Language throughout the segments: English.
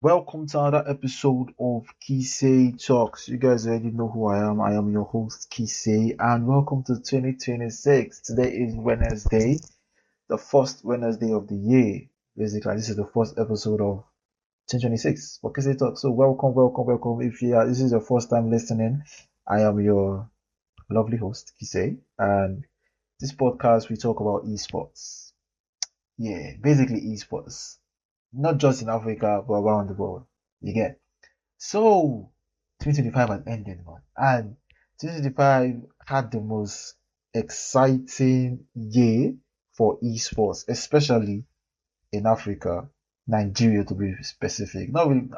Welcome to another episode of Kisei Talks. You guys already know who I am. I am your host, Kisei, and welcome to 2026. Today is Wednesday, the first Wednesday of the year. Basically, this is the first episode of 2026 for Kisei Talks. So, welcome. If this is your first time listening, I am your lovely host, Kisei, and this podcast we talk about esports. Yeah, basically esports. Not just in Africa, but around the world. You get. So, 2025 has ended, man. And 2025 had the most exciting year for esports, especially in Africa, Nigeria to be specific. Not really,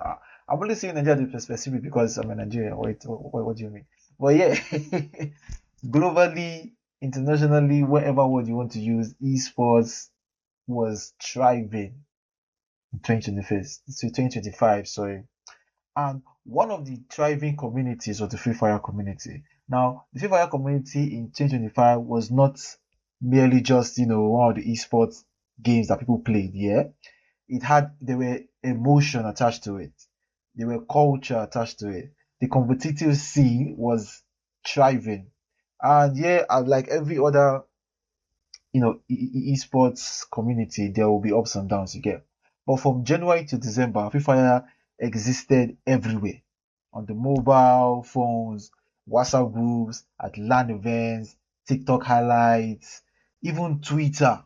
I'm only saying Nigeria to be specific because I'm a Nigerian. Wait, what do you mean? But yeah, globally, internationally, whatever word you want to use, esports was thriving in 2025, sorry. And one of the thriving communities was the Free Fire community. Now, the Free Fire community in 2025 was not merely just, one of the esports games that people played, yeah. There were emotion attached to it. There were culture attached to it. The competitive scene was thriving. And yeah, like every other, esports community, there will be ups and downs you get. But from January to December, Free Fire existed everywhere. On the mobile phones, WhatsApp groups, at LAN events, TikTok highlights, even Twitter.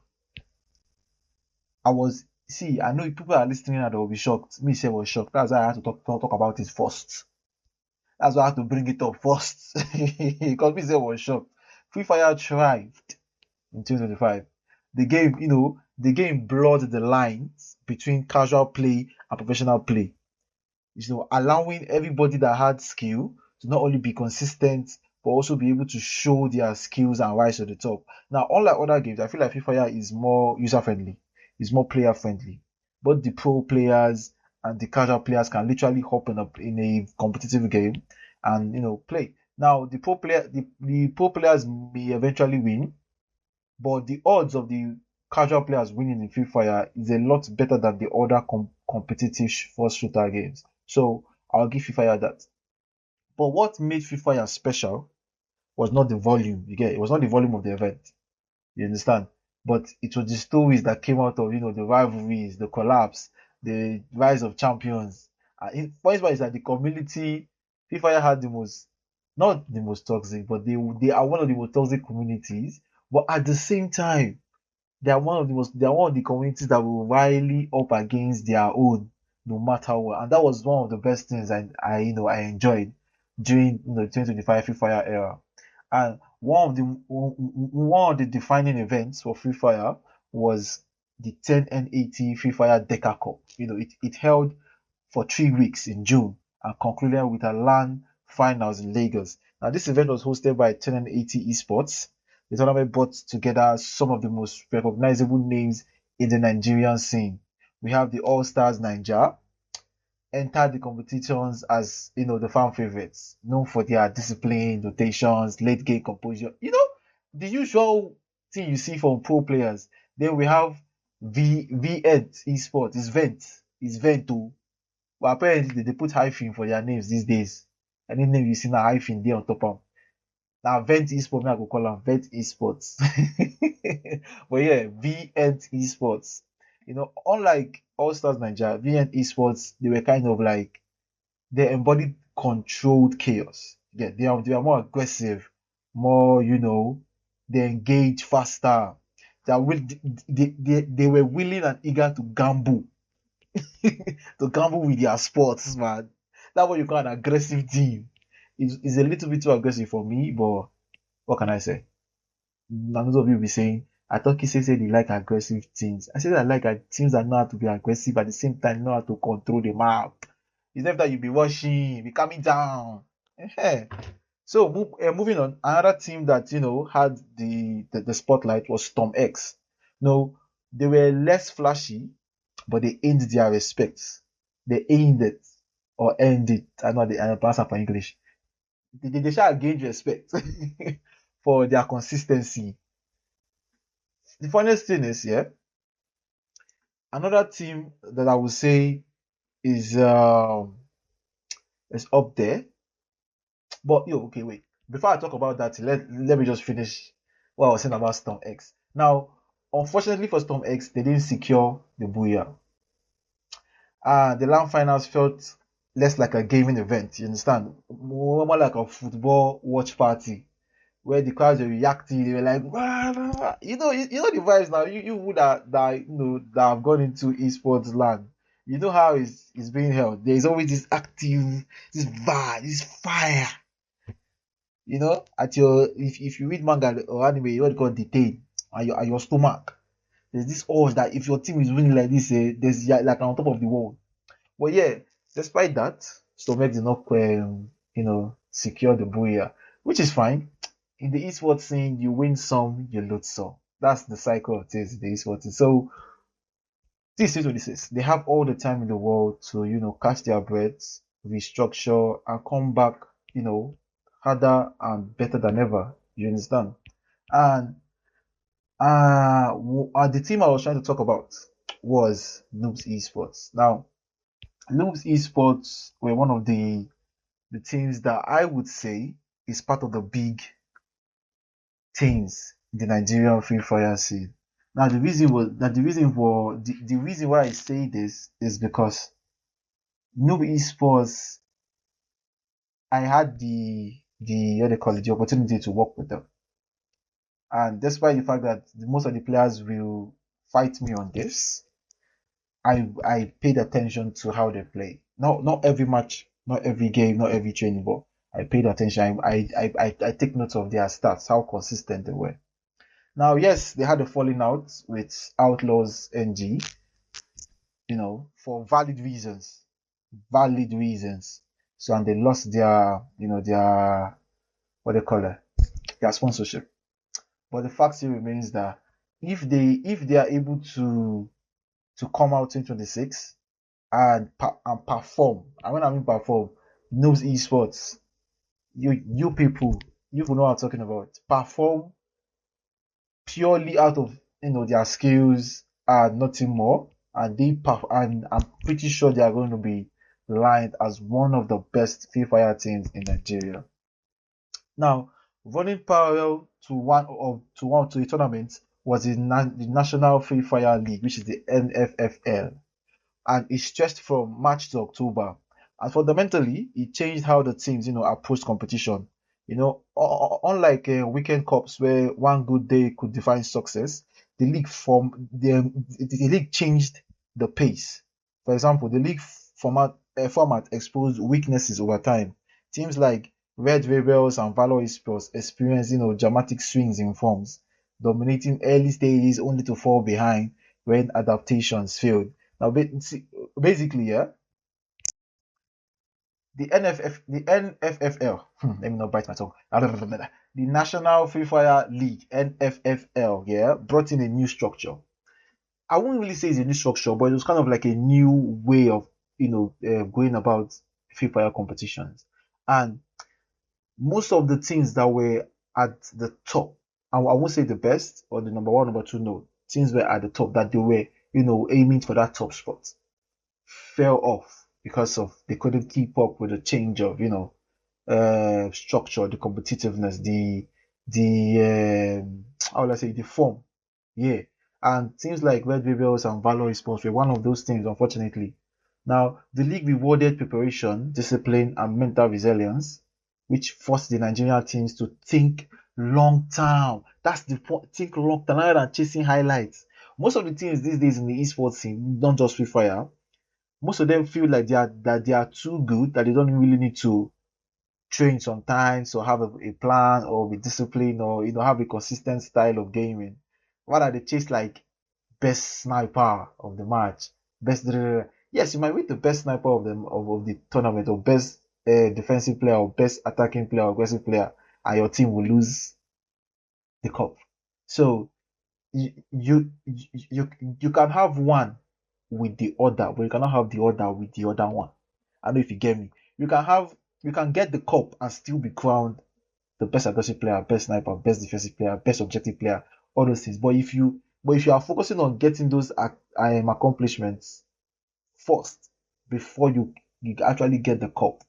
I know people are listening and they will be shocked. Me, say, was shocked. That's why I had to talk about it first. That's why I had to bring it up first. Because me, say, was shocked. Free Fire thrived in 2025. The game blurred the lines between casual play and professional play. Allowing everybody that had skill to not only be consistent but also be able to show their skills and rise to the top. Now, unlike other games, I feel like Free Fire is more user friendly, is more player friendly. Both the pro players and the casual players can literally hop in a competitive game and play. Now, the pro players may eventually win, but the odds of the casual players winning in Free Fire is a lot better than the other competitive first shooter games. So I'll give Free Fire that. But what made Free Fire special was not the volume. You get it? It was not the volume of the event. You understand? But it was the stories that came out of the rivalries, the collapse, the rise of champions. And point is that the community, Free Fire had the most, not the most toxic, but they are one of the most toxic communities. But at the same time, they are one of the communities that will rally up against their own no matter what. And that was one of the best things I enjoyed during 2025 Free Fire era. And one of the defining events for Free Fire was the 10N80 Free Fire Deca Cup. It held for 3 weeks in June and concluded with a LAN finals in Lagos. Now, this event was hosted by 10N80 Esports. The tournament brought together some of the most recognizable names in the Nigerian scene. We have the All Stars Niger, entered the competitions as the fan favorites, known for their discipline, rotations, late game composure. The usual thing you see from pro players. Then we have Vent Esports. It's Vento. But apparently they put hyphen for their names these days. Any name you see now hyphen there on top of. Now Vent Esports, I go call them Vent Esports. But yeah, Vent Esports. Unlike All Stars Nigeria, Vent Esports, they were kind of like they embodied controlled chaos. Yeah, they are more aggressive, more they engage faster. They were willing and eager to gamble, to gamble with their sports, man. That's what you call an aggressive team. It's a little bit too aggressive for me, but what can I say? None of you will be saying, I thought Kise said he like aggressive teams. I said I like teams that know how to be aggressive at the same time know how to control the map. It's not that you be rushing, be coming down. So moving on, another team that had the spotlight was Storm X. No, they were less flashy, but they earned their respect. They earned it or earned it. I know I pronounce it for English. They shall gain respect for their consistency. The funniest thing is, yeah, another team that I would say is up there. But okay, wait. Before I talk about that, let me just finish what I was saying about Storm X. Now, unfortunately for Storm X, they didn't secure the Booyah. The LAN finals felt less like a gaming event, you understand? More like a football watch party where the crowds were reacting, they were like, wah, wah, wah. You know the vibes now. You that have gone into esports land. You know how it's being held. There's always this active, this vibe, this fire. At your if you read manga or anime, you what they call detain at your stomach. There's this urge that if your team is winning like this, there's like on top of the world. But yeah, despite that, Stomach did not, secure the Booyah, which is fine. In the esports scene, you win some, you lose some. That's the cycle it is in the esports scene. So this is what this is. They have all the time in the world to, catch their breaths, restructure, and come back, harder and better than ever. You understand? And the team I was trying to talk about was Noobs Esports. Now, Noobs Esports were one of the teams that I would say is part of the big teams in the Nigerian Free Fire scene. Now the reason why I say this is because Noob Esports, I had the what they call it, the opportunity to work with them. And despite the fact that most of the players will fight me on this, I paid attention to how they play. Not every match, not every game, not every training, but I paid attention. I take notes of their stats, how consistent they were. Now, yes, they had a falling out with Outlaws NG, for valid reasons. Valid reasons. So, and they lost their what they call it, their sponsorship. But the fact still remains that if they are able to come out in 26 and perform, and when I mean perform, knows esports, you people know what I'm talking about. Perform purely out of their skills and nothing more, and and I'm pretty sure they are going to be lined as one of the best Free Fire teams in Nigeria. Now, running parallel to the tournament was the National Free Fire League, which is the NFFL, and it stretched from March to October. And fundamentally, it changed how the teams, approached competition. Unlike weekend cups where one good day could define success, the league changed the pace. For example, the league format exposed weaknesses over time. Teams like Red Rebels and Valor Esports experienced, dramatic swings in forms, dominating early stages only to fall behind when adaptations failed. Now, basically, yeah, the NFFL, let me not bite my tongue. The National Free Fire League, NFFL, yeah, brought in a new structure. I won't really say it's a new structure, but it was kind of like a new way of, going about Free Fire competitions. And most of the teams that were at the top, I won't say the best or the number one, number two, no, teams were at the top that they were, aiming for that top spot, fell off because of they couldn't keep up with the change of structure, the competitiveness, the how will I say, the form, yeah. And teams like Red Rebels and Valor Esports were one of those teams, unfortunately. Now, the league rewarded preparation, discipline, and mental resilience, which forced the Nigerian teams to think long term. That's the point. Think long term rather than chasing highlights. Most of the teams these days in the esports scene, not just Free Fire, most of them feel like they are too good that they don't really need to train sometimes or have a plan or be disciplined or have a consistent style of gaming. Rather they chase like best sniper of the match, best. Yes, you might win the best sniper of the tournament or best defensive player or best attacking player or aggressive player, and your team will lose the cup. So you can have one with the other, but you cannot have the other with the other one. I don't know if you get me. You can get the cup and still be crowned the best aggressive player, best sniper, best defensive player, best objective player, all those things. But if you are focusing on getting those accomplishments first, before you actually get the cup,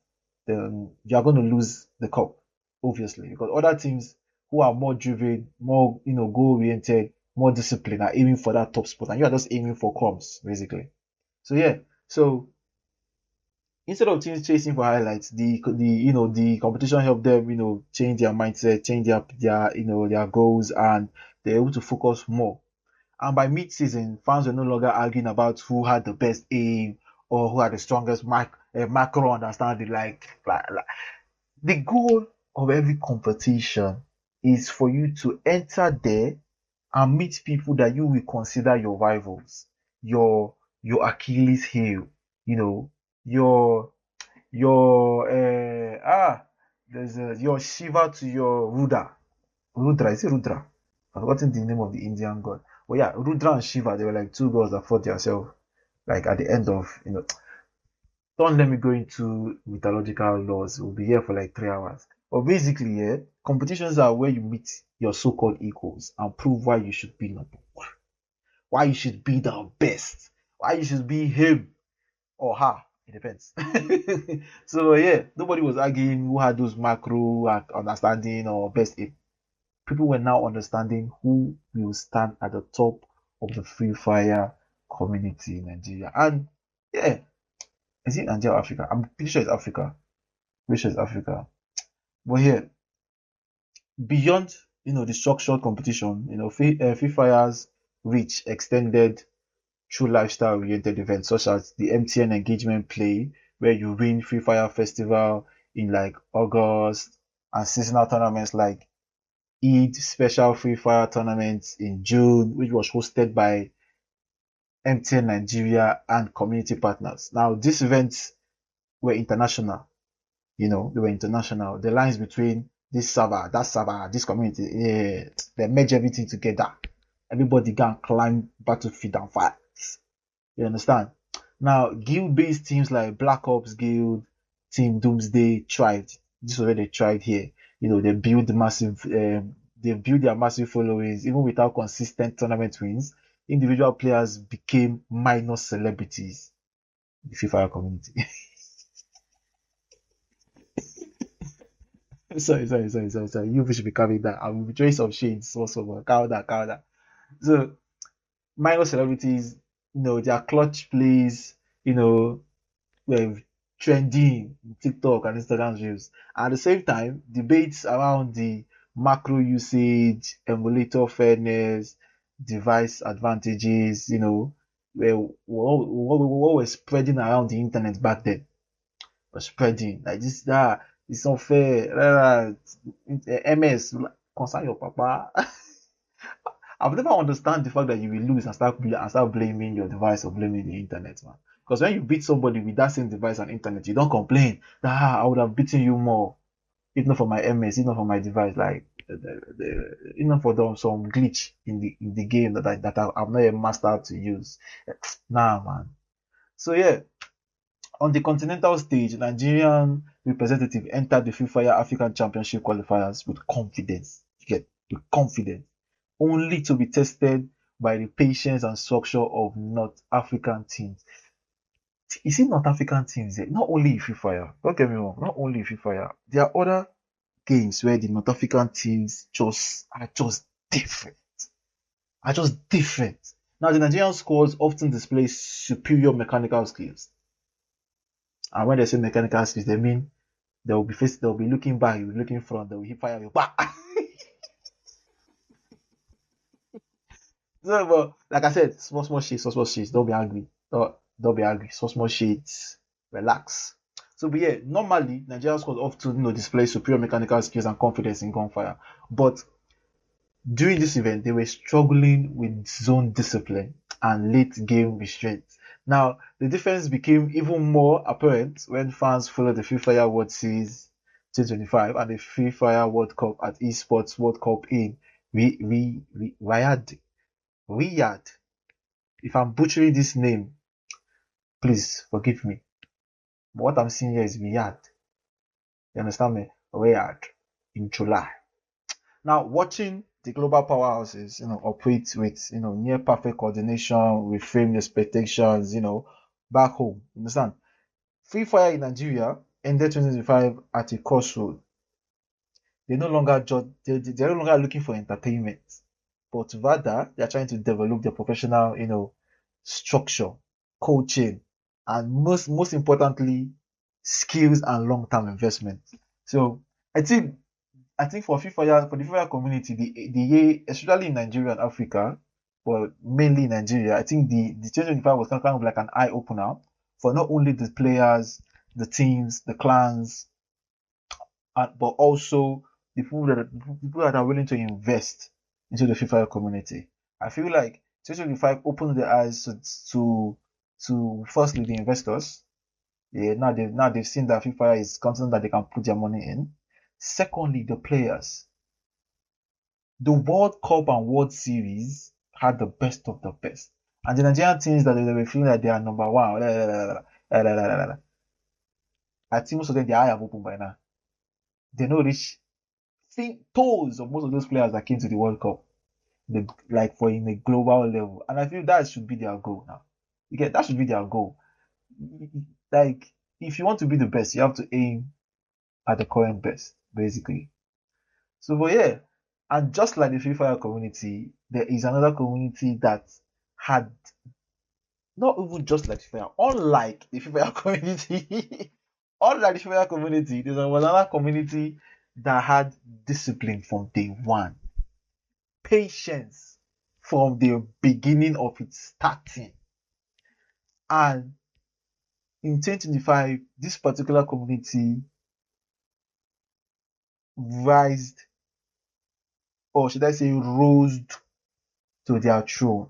then you are going to lose the cup, obviously, because other teams who are more driven, more goal oriented, more disciplined are aiming for that top spot, and you are just aiming for crumbs, basically. So yeah, so instead of teams chasing for highlights, the competition helped them change their mindset, change their goals, and they're able to focus more. And by mid-season, fans were no longer arguing about who had the best aim or who had the strongest macro understanding. Like the goal of every competition is for you to enter there and meet people that you will consider your rivals, your Achilles heel, you know, your your there's your Shiva to your Rudra. Is it Rudra? I've forgotten the name of the Indian god. But yeah, Rudra and Shiva, they were like two gods that fought themselves like at the end of. Don't let me go into mythological laws. We'll be here for like 3 hours. But basically, yeah, competitions are where you meet your so-called equals and prove why you should be number one, why you should be the best, why you should be him or her. It depends. So yeah, nobody was arguing who had those macro understanding or best aim. People were now understanding who will stand at the top of the Free Fire community in Nigeria. And yeah, is it Nigeria or Africa? I'm pretty sure it's Africa. Pretty sure it's Africa. But here, beyond the structured competition, Free Fire's reach extended through lifestyle-oriented events such as the MTN Engagement Play, where you win Free Fire Festival in like August, and seasonal tournaments like Eid Special Free Fire Tournament in June, which was hosted by MTN Nigeria and community partners. Now, these events were international. They were international. The lines between this server, that server, this community, yeah, they merge everything together. Everybody can climb battlefield and fight. You understand? Now, guild-based teams like Black Ops Guild, Team Doomsday thrived. This is where they thrived here. They build their massive followings even without consistent tournament wins. Individual players became minor celebrities in the Free Fire community. sorry. You should be covering that. I will be throwing some shades also. Cover that. So minor celebrities, their clutch plays, were trending in TikTok and Instagram reels. At the same time, debates around the macro usage, emulator fairness, device advantages, what were spreading around the internet back then. Was spreading like this, that it's unfair. MS, concern your papa. I've never understand the fact that you will lose and start blaming your device or blaming the internet, man. Because when you beat somebody with that same device and internet, you don't complain that I would have beaten you more, if not for my MS, if not for my device, like if not for some glitch in the game that I've not yet mastered to use. Nah, man. So yeah, on the continental stage, Nigerian representative entered the Free Fire African Championship qualifiers with confidence. With confidence, only to be tested by the patience and structure of North African teams. You see, North African teams, not only in Free Fire, don't get me wrong, not only in Free Fire, there are other games where the North African teams are just different. Now, the Nigerian squads often display superior mechanical skills. And when they say mechanical skills, they mean they'll be looking back, you'll be looking front, they'll hit fire you back. So, but like I said, small shades. Don't be angry. Don't be angry. Small shades. Relax. So, but yeah, normally Nigerian squads often display superior mechanical skills and confidence in gunfire. But during this event, they were struggling with zone discipline and late game restraint. Now, the difference became even more apparent when fans followed the Free Fire World Series 2025 and the Free Fire World Cup at Esports World Cup in Riyadh. If I'm butchering this name, please forgive me. But what I'm seeing here is Riyadh. You understand me? Riyadh in July. Now, watching the global powerhouses, operate with, near perfect coordination, reframe expectations, back home. You understand? Free Fire in Nigeria ended 2025 at a crossroad. They're no longer they're no longer looking for entertainment, but rather they're trying to develop their professional, structure, coaching, and most importantly, skills and long-term investment. So I think for the FIFA community, the especially in Nigeria and Africa, but mainly in Nigeria, I think the 2025 was kind of like an eye opener for not only the players, the teams, the clans, but also the people that are willing to invest into the FIFA community. I feel like 2025 opened their eyes to firstly the investors. Yeah, now they've seen that FIFA is something that they can put their money in. Secondly, the players. The World Cup and World Series had the best of the best. And the Nigerian teams that they were feeling that they are number one, I think most of them, their eye have opened by now. They know reach toes of most of those players that came to the World Cup, like for in a global level. And I feel that should be their goal now. That should be their goal. Like, if you want to be the best, you have to aim at the current best, basically. So, but yeah, and just like the Free Fire community, there is another community that had not even just like the Free Fire, unlike the Free Fire community, unlike the Free Fire community, there was another community that had discipline from day one, patience from the beginning of its starting, and in 2025, this particular community rised, or should I say, rose to their throne.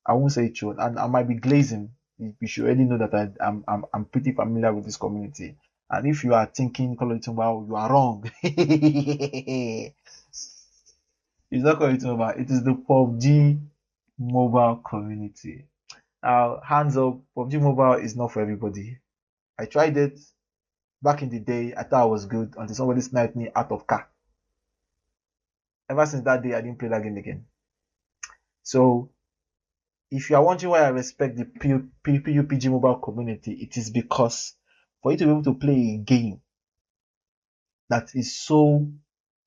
I won't say throne, and I might be glazing. You should already know that I'm pretty familiar with this community. And if you are thinking Call of Duty Mobile, you are wrong. It's not Call of Duty Mobile. It is the PUBG Mobile community. Now, hands up, PUBG Mobile is not for everybody. I tried it back in the day. I thought it was good until somebody sniped me out of car. Ever since that day, I didn't play that game again. So, if you are wondering why I respect the PUBG Mobile community, it is because for you to be able to play a game that is so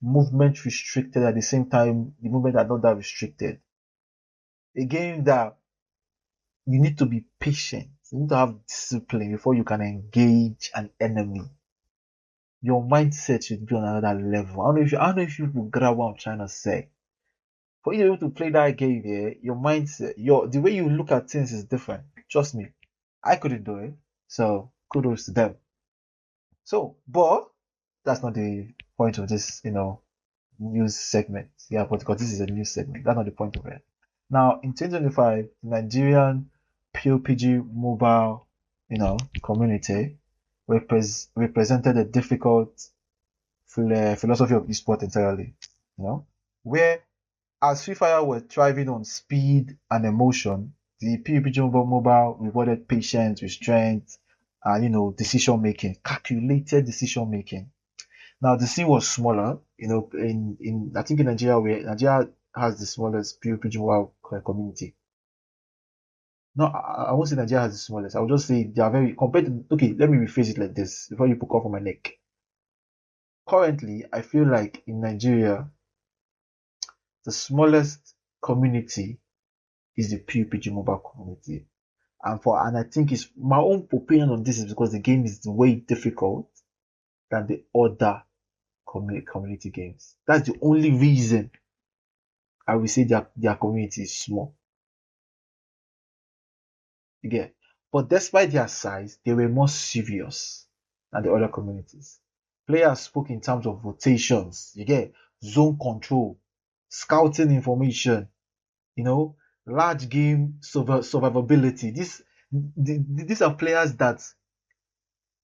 movement restricted at the same time, the movement are not that restricted. A game that you need to be patient, you need to have discipline before you can engage an enemy. Your mindset should be on another level. I don't know if you will grab what I'm trying to say. For you to be able to play that game, yeah, your mindset, the way you look at things is different. Trust me, I couldn't do it. So kudos to them. So, but that's not the point of this, news segment. Yeah, but because this is a news segment, that's not the point of it. Now, in 2025, the Nigerian PUBG mobile, community represented a difficult philosophy of esports entirely. Where as Free Fire was thriving on speed and emotion, the PUBG mobile rewarded patience, restraint, and decision making, calculated decision making. Now the scene was smaller, in I think in Nigeria, where Nigeria has the smallest PUBG mobile community. No, I won't say Nigeria has the smallest. I will just say they are very compared to. Okay, let me rephrase it like this before you put off on my neck. Currently, I feel like in Nigeria, the smallest community is the PUBG mobile community. And I think it's my own opinion on this is because the game is way difficult than the other community games. That's the only reason I will say their community is small. You get? But despite their size, they were more serious than the other communities. Players spoke in terms of rotations, you get? Zone control, scouting information, large game survivability. These are players that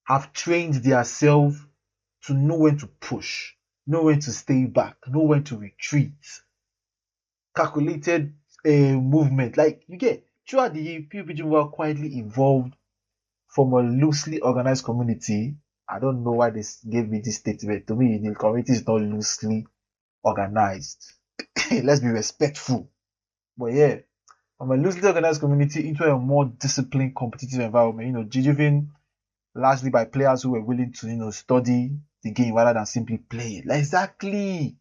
have trained themselves to know when to push, know when to stay back, know when to retreat. Calculated movement. Like, you get, throughout the year, PUBG Mobile quietly evolved from a loosely organized community. I don't know why they gave me this statement. To me, the community is not loosely organized. Let's be respectful. But yeah, from a loosely organized community into a more disciplined, competitive environment, driven largely by players who were willing to, study the game rather than simply play it. Like, exactly.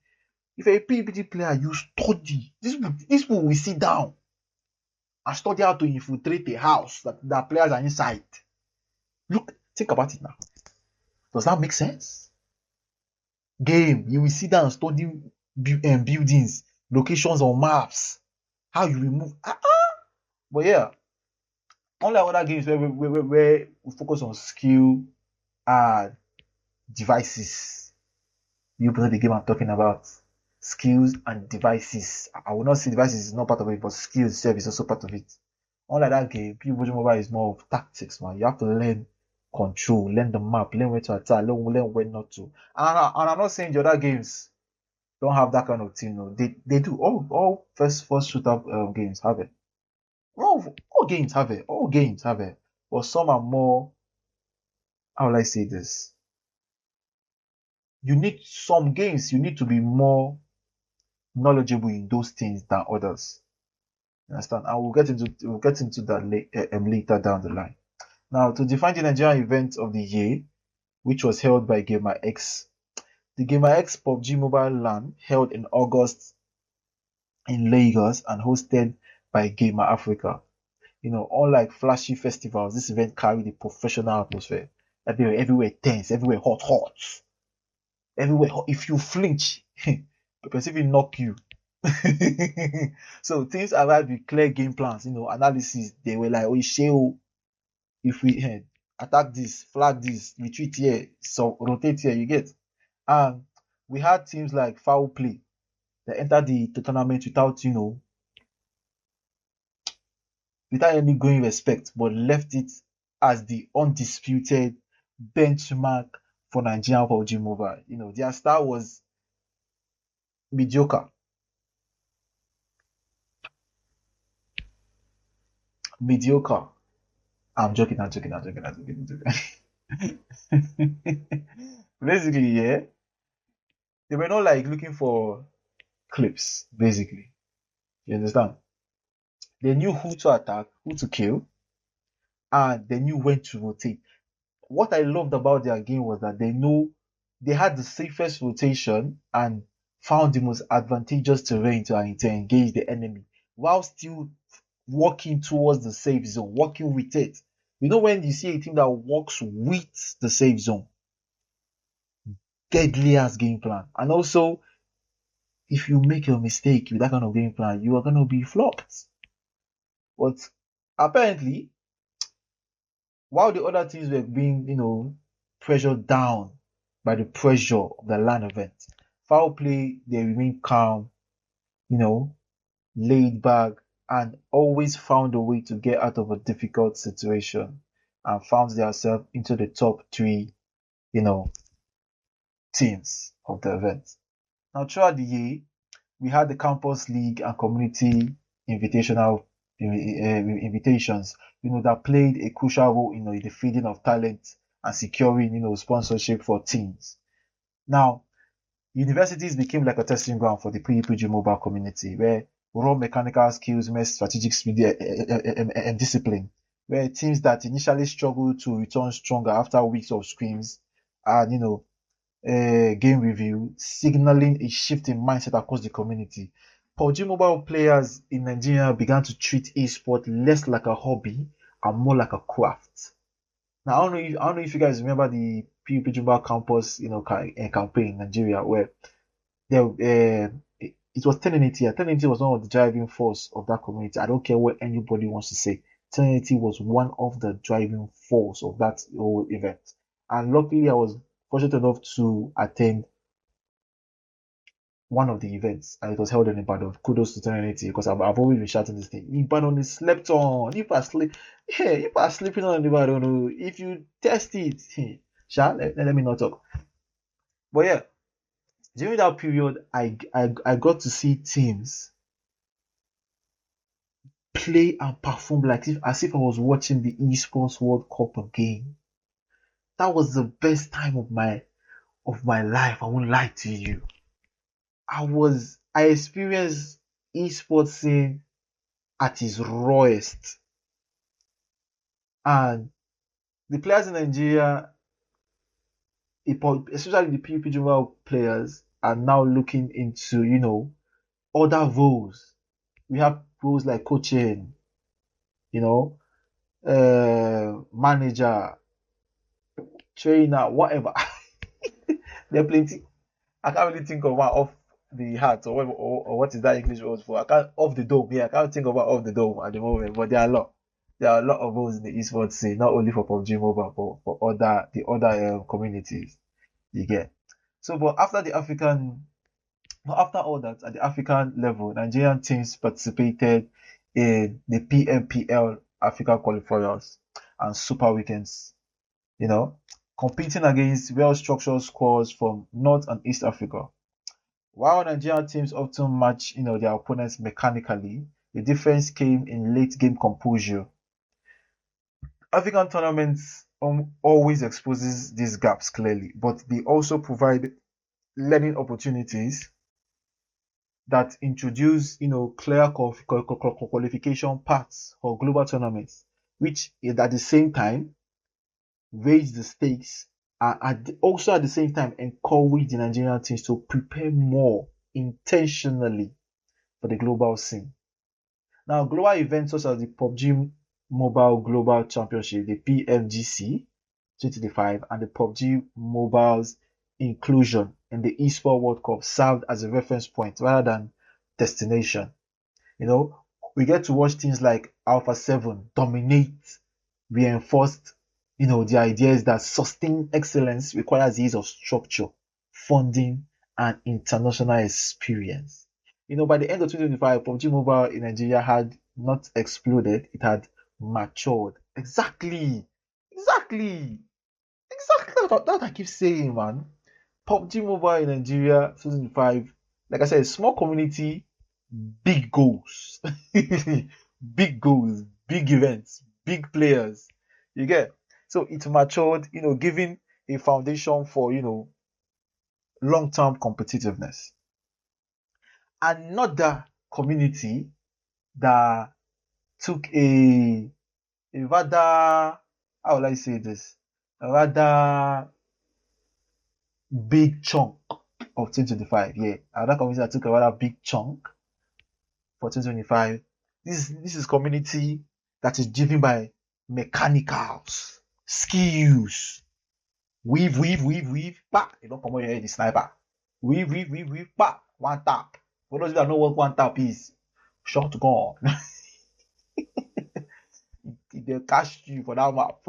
If you're a PUBG player, you study. These people will sit down and study how to infiltrate a house that players are inside. Look, think about it now. Does that make sense? Game, you will sit down and study buildings, locations on maps, how you remove. But yeah, unlike other games where we focus on skill and devices, you know the game I'm talking about. Skills and devices. I will not say devices is not part of it, but skills itself is also part of it. Unlike that game, PUBG Mobile is more of tactics, man. You have to learn control, learn the map, learn where to attack, learn where not to. And I'm not saying the other games don't have that kind of thing. No, they do. All first shooter games have it. All games have it. All games have it. But some are more. How will I say this? Some games you need to be more knowledgeable in those things than others. You understand? And we'll get into that later down the line. Now, to define the Nigerian event of the year, which was held by GamrX, the GamrX PUBG Mobile LAN held in August in Lagos and hosted by Gamer Africa. Unlike flashy festivals, this event carried a professional atmosphere. Everywhere tense, everywhere hot. Everywhere hot. If you flinch, the person will knock you. So things arrived with clear game plans, analysis. They were like, oh, if we attack this, flag this, retreat here, so rotate here, you get. And we had teams like FowlPlay that entered the tournament without any growing respect, but left it as the undisputed benchmark for Nigerian PUBG Mobile. Their style was mediocre. I'm joking. Basically, yeah, they were not like looking for clips, basically. You understand? They knew who to attack, who to kill, and they knew when to rotate. What I loved about their game was that they had the safest rotation and found the most advantageous terrain to engage the enemy while still walking towards the safe zone, walking with it. When you see a team that walks with the safe zone, deadly ass game plan. And also, if you make a mistake with that kind of game plan, you are going to be flopped. But apparently, while the other teams were being, pressured down by the pressure of the LAN event, FowlPlay, they remained calm, laid back, and always found a way to get out of a difficult situation and found themselves into the top three, teams of the event. Now, throughout the year, we had the campus league and community invitational invitations, that played a crucial role in the feeding of talent and securing, sponsorship for teams. Now, universities became like a testing ground for the PUBG mobile community, where raw mechanical skills met strategic speed and discipline, where teams that initially struggled to return stronger after weeks of scrims and game review, signaling a shift in mindset across the community. PUBG Mobile players in Nigeria began to treat esports less like a hobby and more like a craft. Now, I don't know if you guys remember the PUBG Mobile campus, campaign in Nigeria where it was 1080. 1080 was one of the driving force of that community. I don't care what anybody wants to say. 1080 was one of the driving force of that whole event. And luckily, I was fortunate enough to attend one of the events, and it was held in Ibadan. Kudos to 1080 because I've always been shouting this thing. Ibadan is slept on. If I sleeping on Ibadan, if you test it, let me not talk. But yeah, during that period, I got to see teams play and perform as if I was watching the Esports World Cup again. That was the best time of my life. I won't lie to you. I experienced esports scene at its rawest, and the players in Nigeria, especially the PUBG Mobile players, are now looking into, other roles. We have roles like coaching, you know, manager, trainer, whatever. There are plenty. I can't really think of one off the hat or what is that English word for. I can't off the dome. Yeah, I can't think of one off the dome at the moment. But there are a lot. There are a lot of roles in the esports scene, not only for PUBG Mobile, but for other communities. You get. So, but after all that, at the African level, Nigerian teams participated in the PMPL Africa qualifiers and Super Weekends, you know, competing against well-structured squads from North and East Africa. While Nigerian teams often match, their opponents mechanically, the difference came in late-game composure. African tournaments always exposes these gaps clearly, but they also provide learning opportunities that introduce, clear qualification paths for global tournaments, which at the same time raise the stakes and also at the same time encourage the Nigerian teams to prepare more intentionally for the global scene. Now, global events such as the PUBG Mobile Global Championship, the PMGC 2025, and the PUBG Mobile's inclusion in the Esports World Cup served as a reference point rather than destination. We get to watch things like Alpha 7 dominate, reinforced, the idea is that sustained excellence requires years of structure, funding, and international experience. By the end of 2025, PUBG Mobile in Nigeria had not exploded, it had matured. Exactly. Exactly. Exactly. That I keep saying, man. PUBG Mobile in Nigeria 2005, like I said, small community, big goals. Big goals, big events, big players. You get? So it matured, giving a foundation for, long-term competitiveness. Another community that took a rather, how will I say this? A rather big chunk of 2025. Yeah, another community that took a rather big chunk for 2025. This is community that is driven by mechanicals, skills. Weave, pa. You don't come out here the sniper. Weave, pa. One tap. For those that know what one tap is, shotgun. They'll catch you for that map.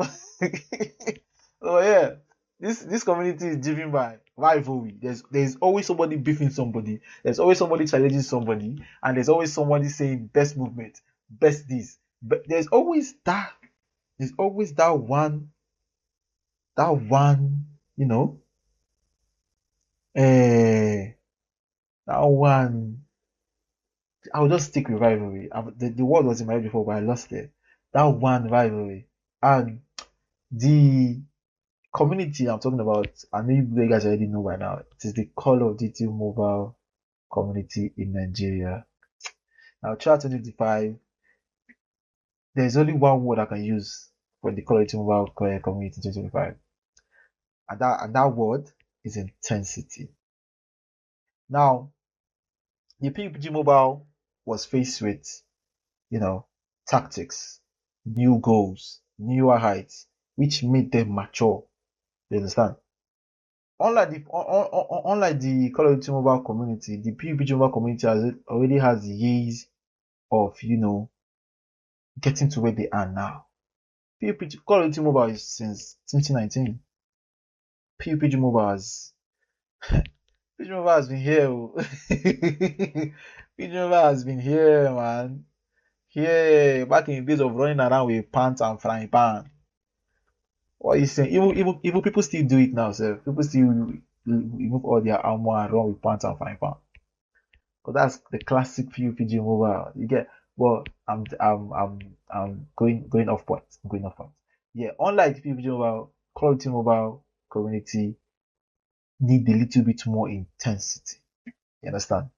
So yeah, this community is driven by rivalry. There's always somebody beefing somebody. There's always somebody challenging somebody, and there's always somebody saying best movement, best this. But there's always that. There's always that one, uh, that one. I'll just stick with rivalry. The word was in my head before, but I lost it. That one rivalry. And the community I'm talking about, I know you guys already know by now, it is the Call of Duty mobile community in Nigeria. Now, throughout 2025, there's only one word I can use for the Call of Duty mobile community in 2025. And that word is intensity. Now, the PUBG mobile was faced with, tactics, new goals, newer heights, which made them mature. You understand? Unlike the Call of Duty mobile community, the PUBG mobile community already has years of, getting to where they are now. PUBG Call of Duty mobile is since 2019. PUBG mobile has PUBG mobile has been here. PUBG mobile has been here, man. Here, back in the days of running around with pants and frying pan. What are you saying? Even people still do it now, sir. People still remove all their armor and run with pants and frying pan. Because that's the classic PUBG mobile. You get, well, I'm going off point. I'm going off point. Yeah, unlike PUBG mobile, Call of Duty mobile community need a little bit more intensity. You understand?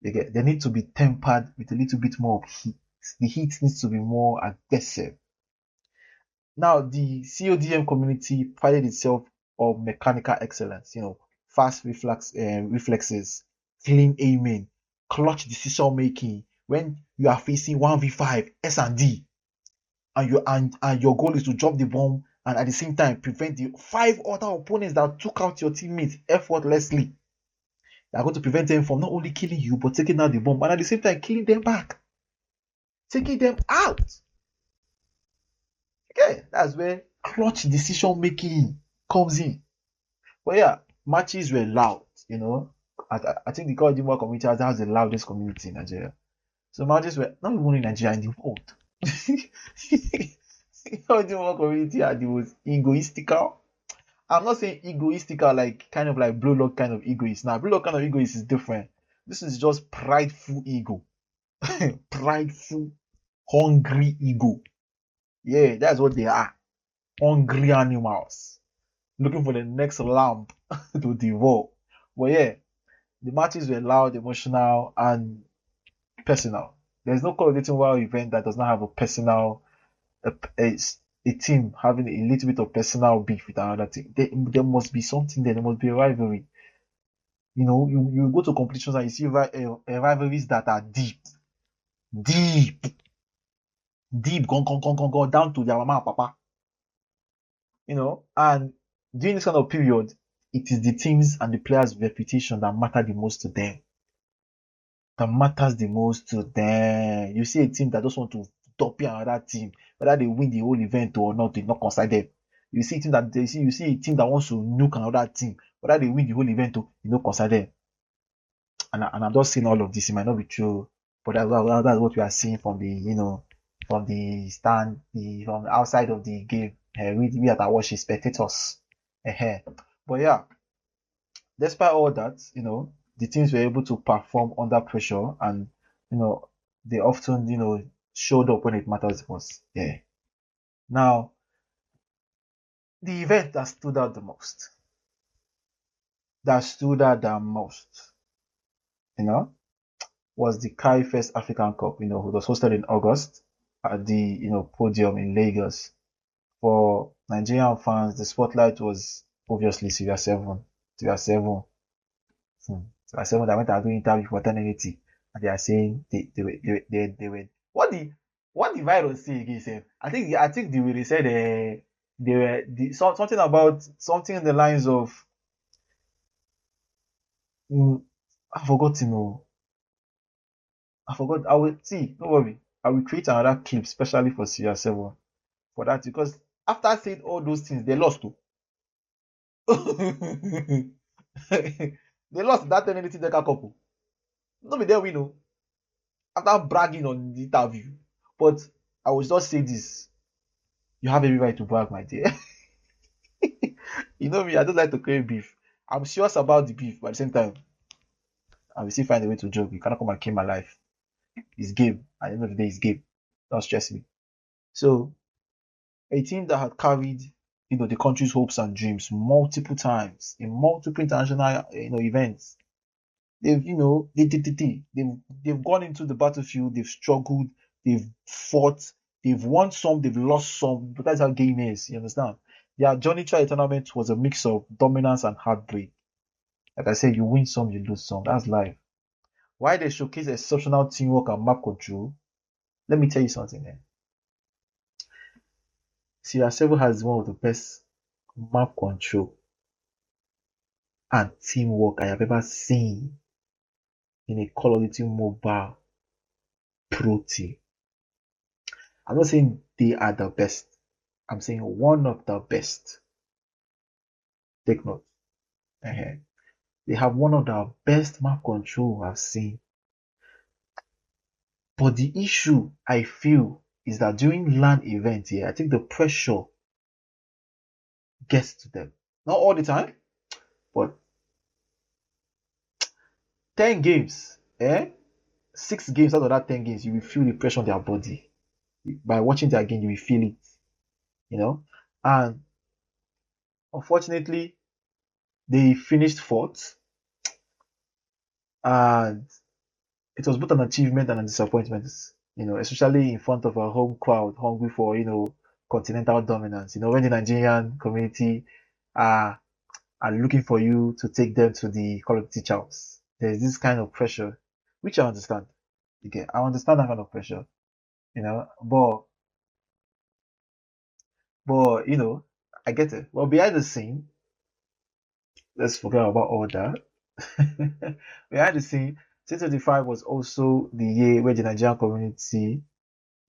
They need to be tempered with a little bit more of heat. The heat needs to be more aggressive. Now, the CODM community prided itself on mechanical excellence, fast reflexes, clean aiming, clutch decision making. When you are facing 1v5 S&D, and your goal is to drop the bomb and at the same time prevent the 5 other opponents that took out your teammates effortlessly. They are going to prevent them from not only killing you but taking out the bomb and at the same time killing them back, taking them out. Okay, that's where clutch decision making comes in. But yeah, matches were loud. I think the CODM community has the loudest community in Nigeria. So matches were not even in Nigeria, in the world. The CODM community are the most egoistical. I'm not saying egoistical like kind of like Blue Lock kind of egoist. Now, Blue Lock kind of egoist is different. This is just prideful ego. Prideful, hungry ego. Yeah, that's what they are. Hungry animals. Looking for the next lamb to devour. But yeah, the matches were loud, emotional, and personal. There's no Call of Duty Mobile event that does not have a personal, a team having a little bit of personal beef with another team. There must be something there. There must be a rivalry. You go to competitions and you see rivalries that are deep, deep, deep, gone down to their mama and papa. And during this kind of period, it is the teams and the players' reputation that matter the most to them. That matters the most to them. You see a team that just want to top another team, whether they win the whole event or not, they not consider them. You see a team that wants to nuke another team, whether they win the whole event or they not consider them. And I'm just seeing all of this. It might not be true, but that's what we are seeing from the from the stand, from outside of the game. We at our watch spectators. But yeah, despite all that, the teams were able to perform under pressure, and they often showed up when it matters most. Yeah. Now, the event that stood out the most, was the Kai First African Cup. It was hosted in August at the podium in Lagos. For Nigerian fans, the spotlight was obviously Syria 7. Syria 7. Syria 7 that went and doing interview for 1080, and they are saying they were what the virus say again, sef? I think the way they said they were something about something in the lines of I forgot I forgot. I will see. Don't worry. I will create another clip specially for Syria 7 for that, because after saying all those things, they lost too. They lost that Fire Deca Cup. No be there we know. After bragging on the interview. But I will just say this. You have every right to brag, my dear. You know me, I don't like to create beef. I'm serious about the beef, but at the same time, I will still find a way to joke. You cannot come and kill my life. It's game. At the end of the day, it's game. Don't stress me. So, a team that had carried the country's hopes and dreams multiple times in multiple international events. They've they've gone into the battlefield, they've struggled, they've fought, they've won some, they've lost some, but that's how game is, you understand? Their journey through a tournament was a mix of dominance and heartbreak. Like I said, you win some, you lose some. That's life. Why they showcase exceptional teamwork and map control, let me tell you something there. Syria 7 has one of the best map control and teamwork I have ever seen in a Call of Duty Mobile Pro team. I'm not saying they are the best. I'm saying one of the best. Take note. They have one of the best map control I've seen. But the issue I feel is that during LAN events here, I think the pressure gets to them. Not all the time, but 10 games, 6 games out of that 10 games, you will feel the pressure on their body. By watching their game, you will feel it. And unfortunately, they finished fourth, and it was both an achievement and a disappointment, especially in front of a home crowd hungry for, continental dominance. When the Nigerian community are looking for you to take them to the Call of Duty champs, there's this kind of pressure, which I understand. Okay, I understand that kind of pressure, but I get it. Well, behind the scene, let's forget about all that. Behind the scene, 2025 was also the year where the Nigerian community,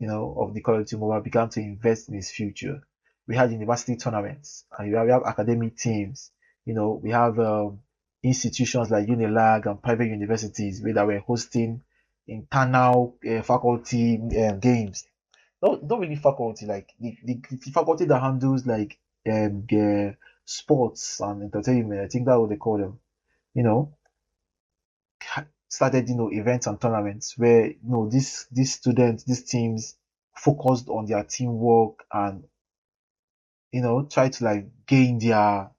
of the Call of Duty Mobile began to invest in its future. We had university tournaments, and we have academic teams. We have institutions like Unilag and private universities that were hosting internal faculty games. Not really faculty, like the faculty that handles like sports and entertainment. I think that's what they call them. You know, started events and tournaments where these students, these teams focused on their teamwork and try to like gain their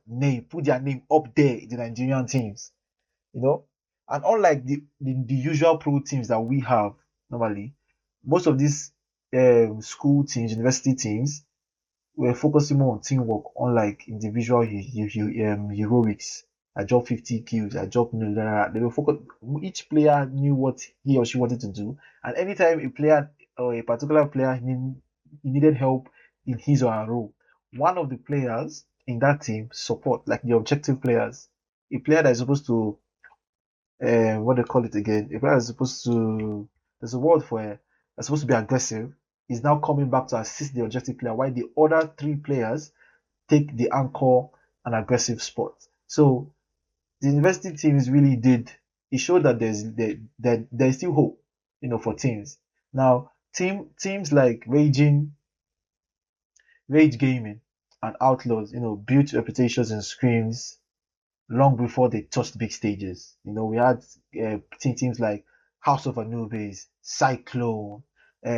name, put their name up there in the Nigerian teams. And unlike the usual pro teams that we have normally, most of these school teams, university teams, were focusing more on teamwork, unlike individual heroics. I dropped 50 kills, I dropped they were focused. Each player knew what he or she wanted to do, and anytime a player or a particular player needed help in his or her role, one of the players in that team support, like the objective players, a player that is supposed to what they call it again, a player that is supposed to, there's a word for it, that's supposed to be aggressive, is now coming back to assist the objective player, while the other three players take the anchor and aggressive spot. So the university teams really did. It showed that there's still hope, for teams. Now, teams like Rage Gaming and Outlaws, built reputations and screens long before they touched big stages. We had teams like House of Anubis, Cyclone,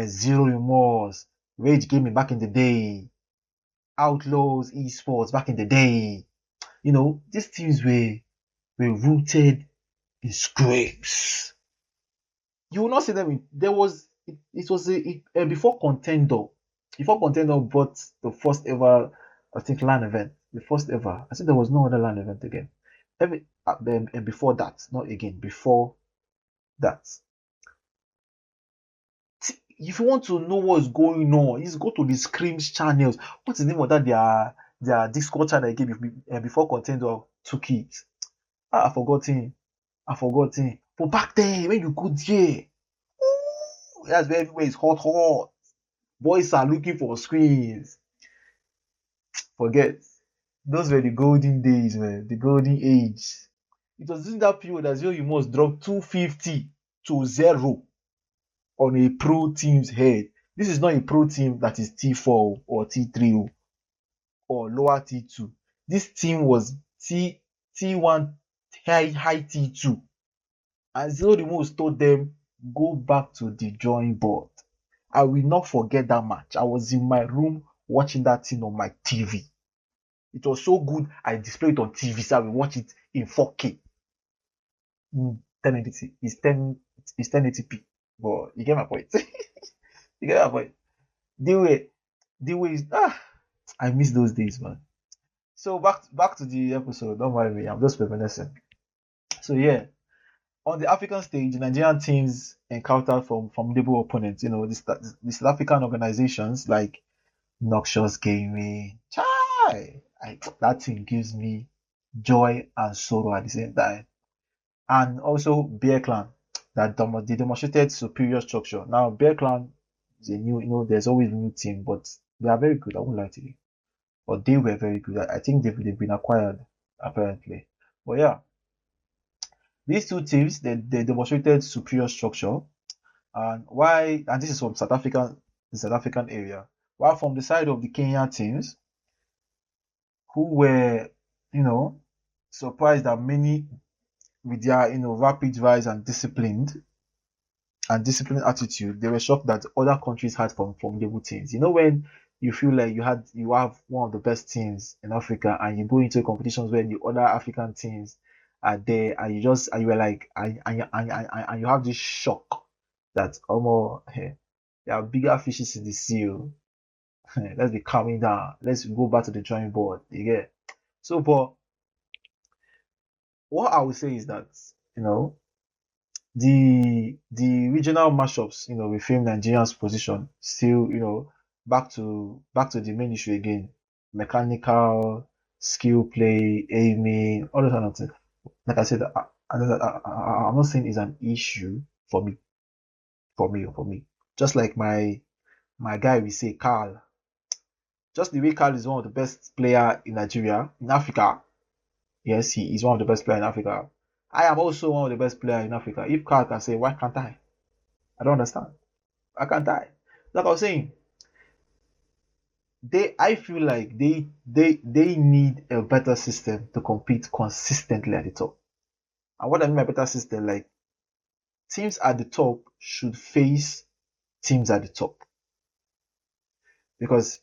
Zero Remorse, Rage Gaming back in the day, Outlaws Esports back in the day. These teams were rooted in scrapes. You will not see them. It was before Contender brought the first ever, I think, LAN event. The first ever. I think there was no other LAN event again. And before that, not again. Before that, if you want to know what's going on, just go to the Screams channels. What's the name of that? Their Discord channel again before Contender took it. I forgot him. But back then, when you go there, that's where everywhere is hot. Boys are looking for screens. Forget. Those were the golden days, man. The golden age. It was in that period that you must drop 250 to 0 on a pro team's head. This is not a pro team that is T4 or T3 or lower T2. This team was T1 high T2. And Zero Remote told them, go back to the drawing board. I will not forget that match. I was in my room watching that thing on my TV. It was so good, I displayed it on TV, so I will watch it in 4K. 1080. It's 1080p. But you get my point. You get my point. The way I miss those days, man. So back to the episode. Don't worry me, I'm just reminiscing. So yeah, on the African stage, Nigerian teams encountered formidable opponents. The South African organizations like Noxious Gaming. That thing gives me joy and sorrow at the same time. And also Bear Clan, that they demonstrated superior structure. Now Bear Clan is a new, there's always a new team, but they are very good. I won't lie to you. But they were very good. I think they've been acquired apparently. But yeah, these two teams they demonstrated superior structure, and this is from the South African area. While from the side of the Kenyan teams, who were surprised that many with their rapid rise and disciplined attitude, they were shocked that other countries had formidable teams. When you feel like you have one of the best teams in Africa, and you go into competitions where the other African teams are there, and you were like, and you have this shock that there are bigger fishes in the sea. let's be calming down. Let's go back to the drawing board. You get? So, but what I would say is that, you know, the regional matchups, within Nigeria's position still, back to the main issue again. Mechanical, skill play, aiming, all those kind of things. Like I said, I'm not saying it's an issue for me, for me. Just like my guy, we say Carl. Just the way Carl is one of the best player in Nigeria, in Africa. Yes, he is one of the best player in Africa. I am also one of the best player in Africa. If Carl can say, why can't I? I don't understand. Why can't I? Like I was saying, I feel like they need a better system to compete consistently at the top. And what I mean by better system, like teams at the top should face teams at the top. Because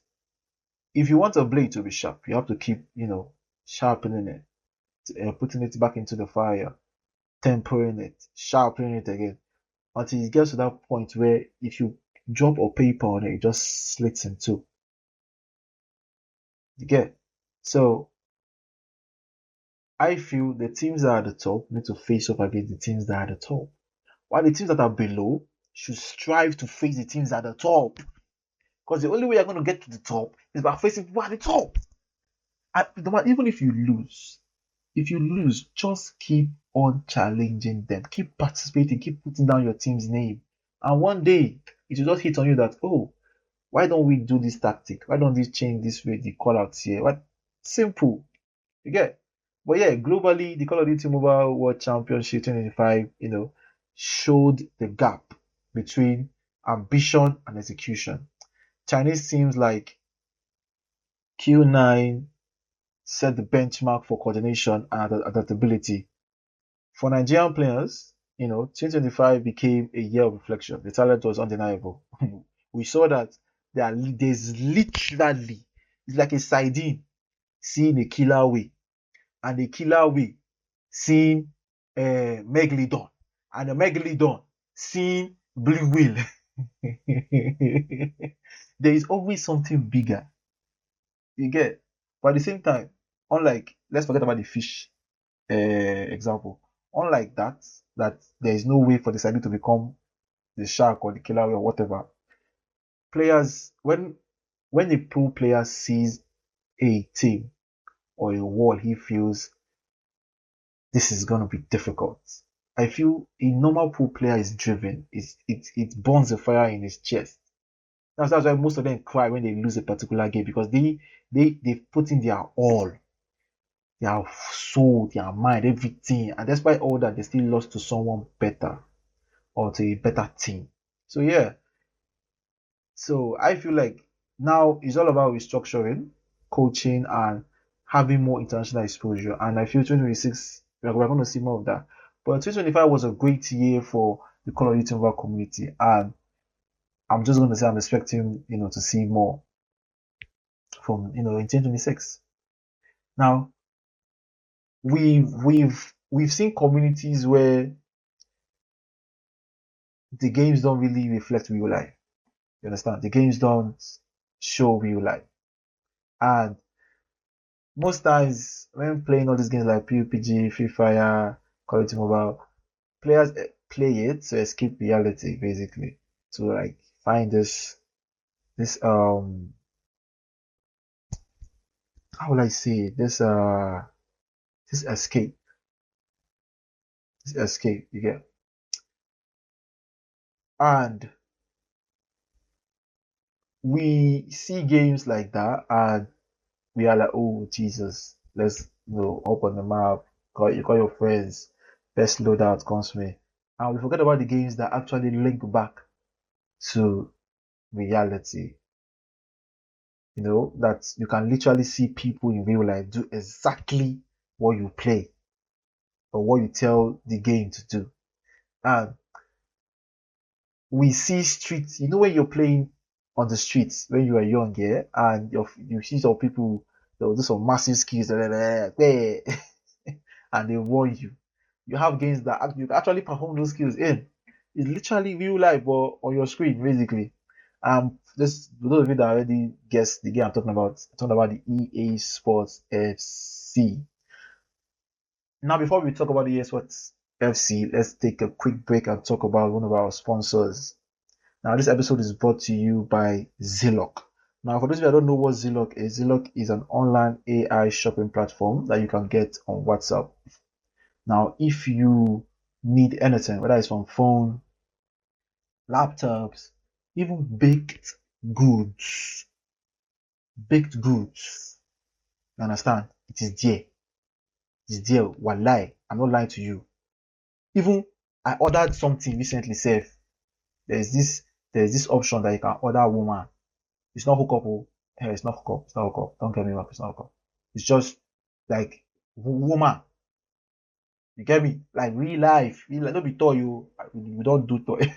if you want a blade to be sharp, you have to keep, sharpening it, putting it back into the fire, tempering it, sharpening it again, until it gets to that point where if you drop a paper on it, it just slits in two. You get? So I feel the teams that are at the top need to face up against the teams that are at the top, while the teams that are below should strive to face the teams at the top. Because the only way you're going to get to the top is by facing people at the top. And even if you lose, just keep on challenging them. Keep participating. Keep putting down your team's name. And one day, it will just hit on you that, oh, why don't we do this tactic? Why don't we change this way, the call outs here? What? Simple. You get? But yeah, globally, the Call of Duty Mobile World Championship 2025, showed the gap between ambition and execution. Chinese teams like Q9 set the benchmark for coordination and adaptability. For Nigerian players, 2025 became a year of reflection. The talent was undeniable. We saw that there's literally, it's like a sardine seeing a killer way, and a killer way seeing Megalodon, and a Megalodon seeing Blue Whale. There is always something bigger. You get? But at the same time, unlike, let's forget about the fish example. Unlike that there is no way for the sardine to become the shark or the killer whale or whatever. Players, when a pro player sees a team or a wall, he feels this is gonna be difficult. I feel a normal pro player is driven. It burns a fire in his chest. That's why most of them cry when they lose a particular game, because they put in their all, their soul, their mind, everything, and despite all that, they still lost to someone better or to a better team. So yeah, so I feel like now it's all about restructuring, coaching, and having more international exposure. And I feel 2026 we're going to see more of that. But 2025 was a great year for the Call of Duty Mobile community, and I'm just going to say I'm expecting to see more from in 2026. Now we've seen communities where the games don't really reflect real life. You understand? The games don't show real life, and most times when playing all these games like PUBG, Free Fire, Call of Duty Mobile, players play it to escape reality, basically, to like find this how will I say it? This escape, you get. And we see games like that, and we are like, oh Jesus, let's open the map, you call your friends, best loadout comes me, and we forget about the games that actually link back to reality. That you can literally see people in real life do exactly what you play or what you tell the game to do. And we see streets, when you're playing on the streets when you are young, yeah, and you see some people, they'll do some massive skills, and they warn you. You have games that you actually perform those skills in. It's literally real life, but on your screen, basically. This for those of you that already guessed the game I'm talking about the EA Sports FC. Now, before we talk about the EA Sports FC, let's take a quick break and talk about one of our sponsors. Now, this episode is brought to you by Zillock. Now, for those of you that don't know what Zillock is an online AI shopping platform that you can get on WhatsApp. Now, if you need anything, whether it's from phone, laptops, even goods, baked goods, you understand? It is there. It is there. Wallahi, I'm not lying to you. Even I ordered something recently, safe. There's this option that you can order a woman. It's not hookup. It's not hookup. It's not hookup. Don't get me wrong. It's not hookup. It's just like woman. You get me? Like real life. Don't be toy you. We don't do toy.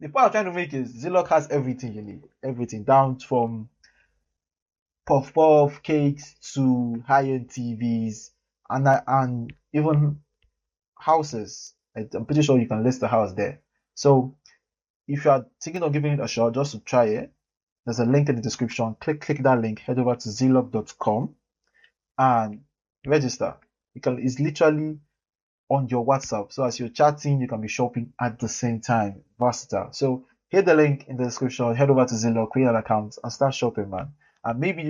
The point I'm trying to make is Zillock has everything you need. Everything down from puff cakes to high-end TVs and even houses. I'm pretty sure you can list the house there. So if you are thinking of giving it a shot just to try it, there's a link in the description. Click that link, head over to zillock.com and register. It's literally on your WhatsApp. So as you're chatting, you can be shopping at the same time. Versatile. So hit the link in the description, head over to Zillock, create an account and start shopping, man. And maybe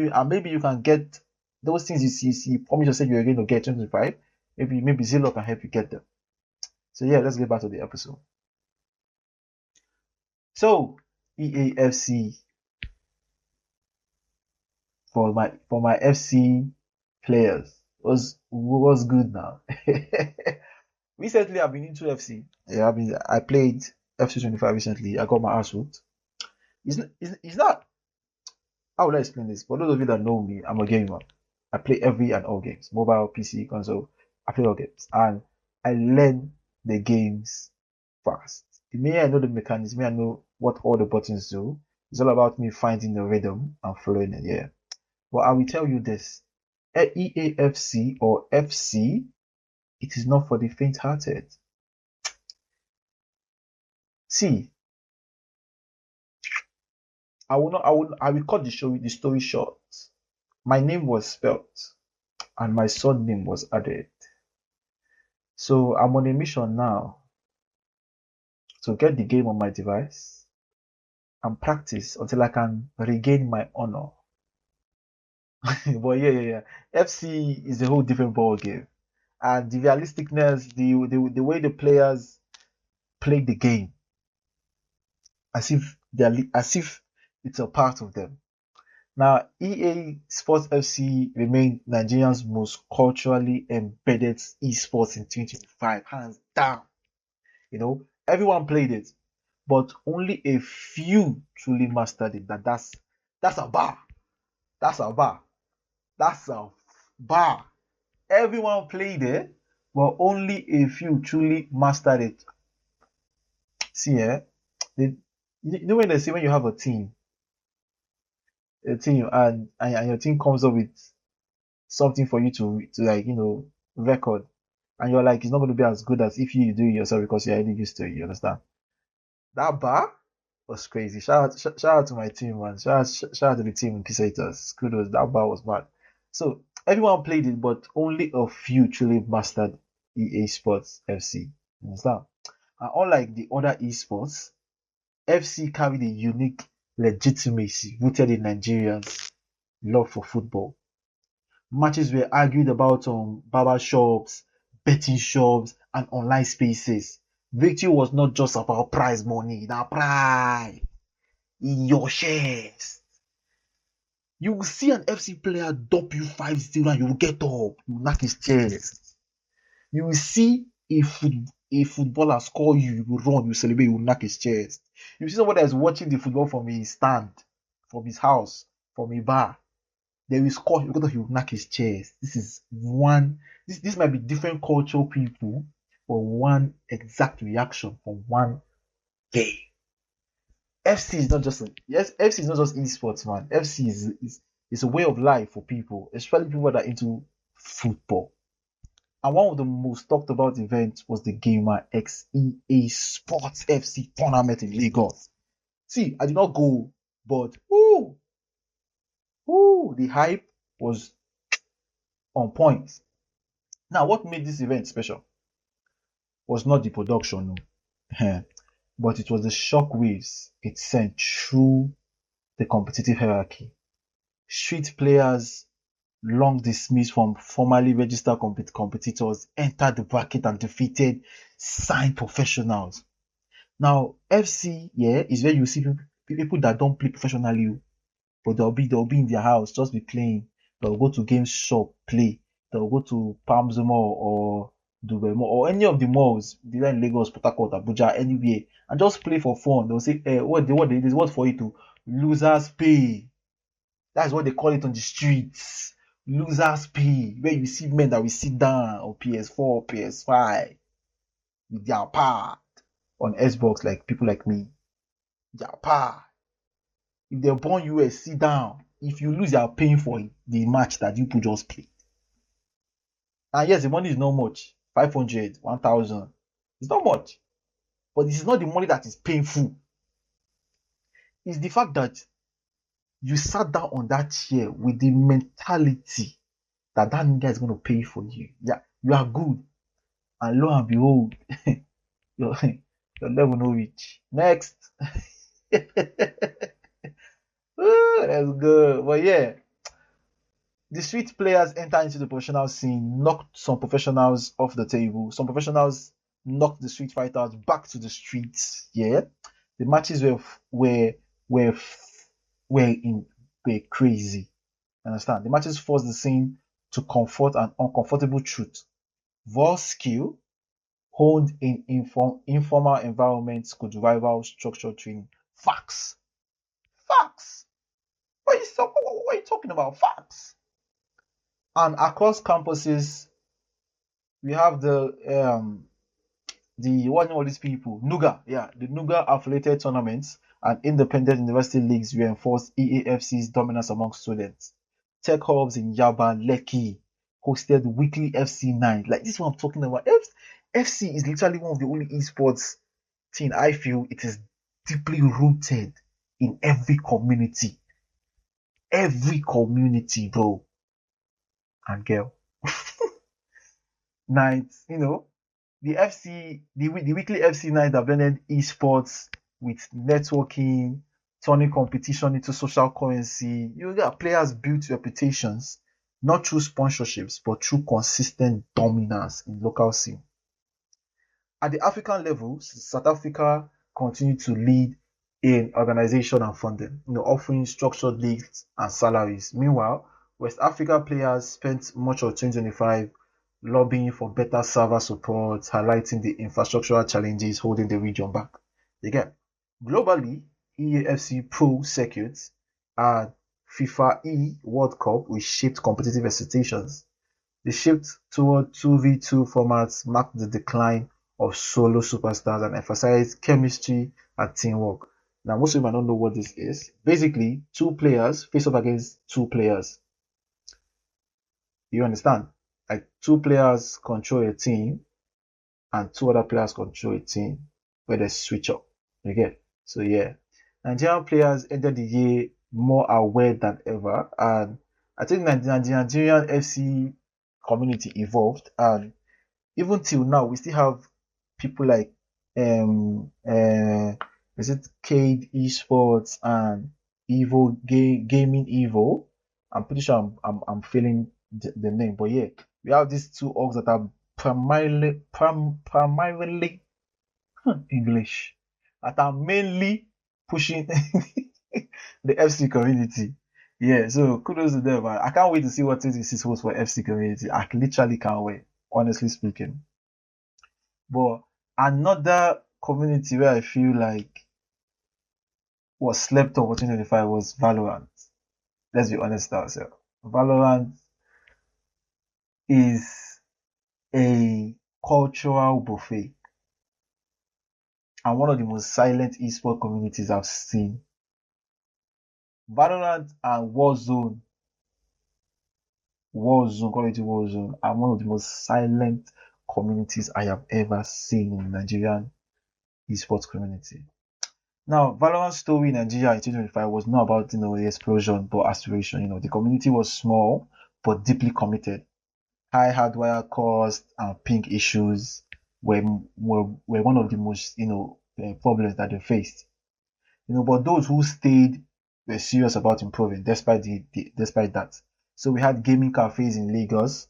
you can get those things you promise yourself you're going to get 25. Maybe Zillock can help you get them. So yeah, let's get back to the episode. So EAFC for my FC players was good now. Recently I've been into FC. Yeah, I played FC 25 recently. I got my ass whooped. It's not, how would I explain this? For those of you that know me, I'm a gamer. I play every and all games, mobile, PC, console. I play all games and I learn the games fast. The minute I know the mechanics, the minute I know what all the buttons do, it's all about me finding the rhythm and following it. Yeah. But I will tell you this: EAFC or FC, it is not for the faint-hearted. See, I will cut the story short. My name was spelt and my surname was added. So I'm on a mission now to get the game on my device and practice until I can regain my honor. But yeah. FC is a whole different ball game. And the realisticness, the way the players play the game, as if it's a part of them. Now, EA Sports FC remained Nigeria's most culturally embedded esports in 2025, hands down. Everyone played it, but only a few truly mastered it. That's a bar. That's a bar. That's a bar. Everyone played it, but only a few truly mastered it. See, when they say when you have a team and your team comes up with something for you to record, and you're like, it's not going to be as good as if you do it yourself because you're already used to it. You understand? That bar was crazy. Shout out to my team, man. Shout out to the team in Peaceators. Kudos. That bar was mad. So everyone played it, but only a few truly mastered EA Sports FC. You understand? And unlike the other esports, FC carried a unique legitimacy rooted in Nigerians' love for football. Matches were argued about on barber shops, betting shops, and online spaces. Victory was not just about prize money, na pride in your shares. You will see an FC player dump you 5-0 and you will get up, you will knock his chest. You will see a footballer score you, you will run, you celebrate, you will knock his chest. You see somebody that is watching the football from his stand, from his house, from a bar. They will score, you he will knock his chest. This might be different cultural people for one exact reaction from one game. FC is not just esports, man. FC is a way of life for people, especially people that are into football. And one of the most talked about events was the GamrX EA Sports FC tournament in Lagos. See, I did not go, but the hype was on point. Now, what made this event special was not the production, no. But it was the shockwaves it sent through the competitive hierarchy. Street players, long dismissed from formerly registered competitors, entered the bracket and defeated signed professionals. Now, FC, is where you see people that don't play professionally, but they'll be in their house, just be playing. They'll go to game shop, play. They'll go to Palms Mall or Dubai Mall or any of the malls, either in Lagos, Port Harcourt, Abuja, anywhere, and just play for fun. They'll say, what for you to losers pay. That's what they call it on the streets. Losers pay, where you see men that will sit down on PS4, PS5 with their pad on Xbox, like people like me. Their pad. If they're born US, sit down. If you lose, you're paying for the match that you could just play. And yes, the money is not much. 500, 1,000. It's not much. But this is not the money that is painful. It's the fact that you sat down on that chair with the mentality that nigga is going to pay for you. Yeah, you are good. And lo and behold, your level no reach. Next. That's good. But yeah, the street players enter into the professional scene, knocked some professionals off the table. Some professionals knocked the street fighters back to the streets. Yeah, the matches were crazy. Understand? The matches forced the scene to confront an uncomfortable truth. Raw skill honed in informal environments could rival structured training. Facts. What are you talking about? Facts. And across campuses, we have the what all these people? NUGA, the NUGA affiliated tournaments and independent university leagues reinforced EAFC's dominance among students. Tech hubs in Yaba, Lekki hosted weekly FC night. Like this is what I'm talking about. FC is literally one of the only esports thing I feel it is deeply rooted in every community. Every community, bro. And girl. Nights, the weekly FC night that blended esports with networking, turning competition into social currency. You got players built reputations, not through sponsorships, but through consistent dominance in local scene. At the African level, South Africa continued to lead in organization and funding, offering structured leagues and salaries. Meanwhile, West Africa players spent much of 2025 lobbying for better server support, highlighting the infrastructural challenges holding the region back. Again, globally, EAFC Pro circuits and FIFA E World Cup reshaped competitive expectations. The shift toward 2v2 formats marked the decline of solo superstars and emphasized chemistry and teamwork. Now, most of you might not know what this is. Basically, two players face off against two players. You understand? Like two players control a team and two other players control a team where they switch up. You get? So yeah. Nigerian players entered the year more aware than ever, and I think the Nigerian FC community evolved, and even till now we still have people like is it Cade Esports and Evo Gaming Evo. I'm pretty sure I'm feeling the name, but yeah, we have these two orgs that are primarily English, that are mainly pushing the FC community. Yeah, so kudos to them, man. I can't wait to see what 26 holds for FC community. I literally can't wait, honestly speaking. But another community where I feel like was slept over 2025 was Valorant. Let's be honest ourselves. Valorant is a cultural buffet and one of the most silent esports communities I've seen. Valorant and Warzone, Call of Duty Warzone, are one of the most silent communities I have ever seen in the Nigerian esports community. Now, Valorant's story in Nigeria in 2025 was not about, the explosion, but aspiration. The community was small, but deeply committed. High hardware costs and ping issues were one of the most, problems that they faced. But those who stayed were serious about improving despite that. So we had gaming cafes in Lagos,